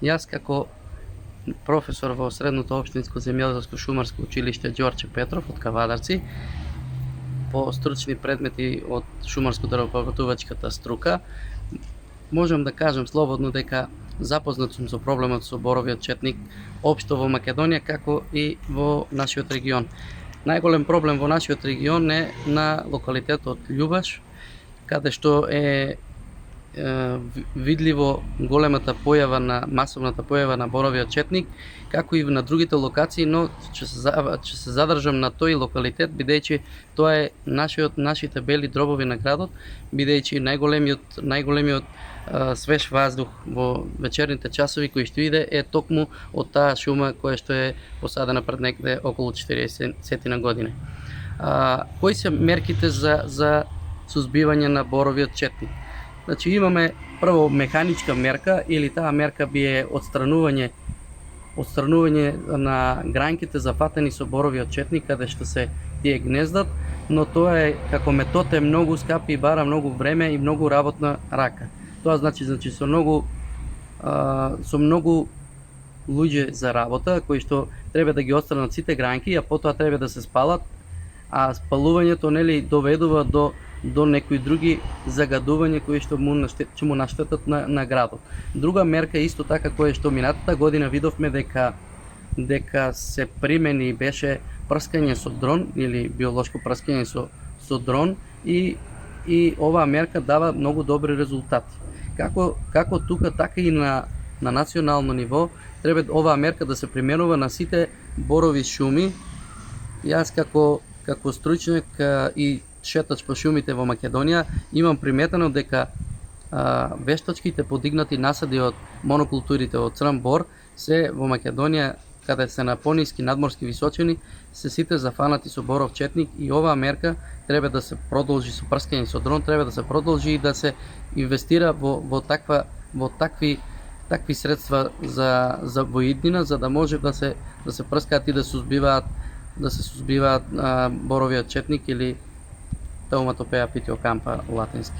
Јас како професор во Средното општинско земјоделско шумарско училиште Ѓорче Петров од Кавадарци, по стручни предмети од шумарско-дървопреработувачката струка, можам да кажам слободно дека запознат сум со проблемот со боровиот четник општо во Македонија, како и во нашиот регион. Најголем проблем во нашиот регион е на локалитетот Љубаш, каде што е видливо големата појава на масовната појава на боровиот четник, како и на другите локации, но ќе се задржам на тој локалитет, бидејќи тоа е нашите бели дробови на градот, бидејќи најголемиот свеж воздух во вечерните часови кој што иде е токму од таа шума која што е посадена пред некаде околу 40 години. Кои се мерките за сузбивање на боровиот четник? Значи имаме прво механичка мерка, или таа мерка би е отстранување на гранките зафатени со боровиот четник каде што се тие гнездат, но тоа е како метод е многу скапи и бара многу време и многу работна рака. Тоа значи со многу луѓе за работа кои што треба да ги отстранат сите гранки, а потоа треба да се спалат, а спалувањето доведува до некои други загадувања кои што ќе му наштетат на градот. Друга мерка исто така која што минатата година видовме дека се примени беше прскање со дрон или биолошко прскање со дрон, и оваа мерка дава многу добри резултати. Како тука, така и на национално ниво треба оваа мерка да се применува на сите борови шуми. Јас како стручњак и шетач по шумите во Македонија имам приметено дека вештачките подигнати насади од монокултурите од црн бор се во Македонија, каде се на пониски надморски височини, се сите зафанати со боров четник, и оваа мерка треба да се продолжи со прскање со дрон, треба да се продолжи и да се инвестира во такви средства за воиднина, за да може да се прскаат и да се сузбиваат боровиот четник или Тауматопеја питиокампа латински.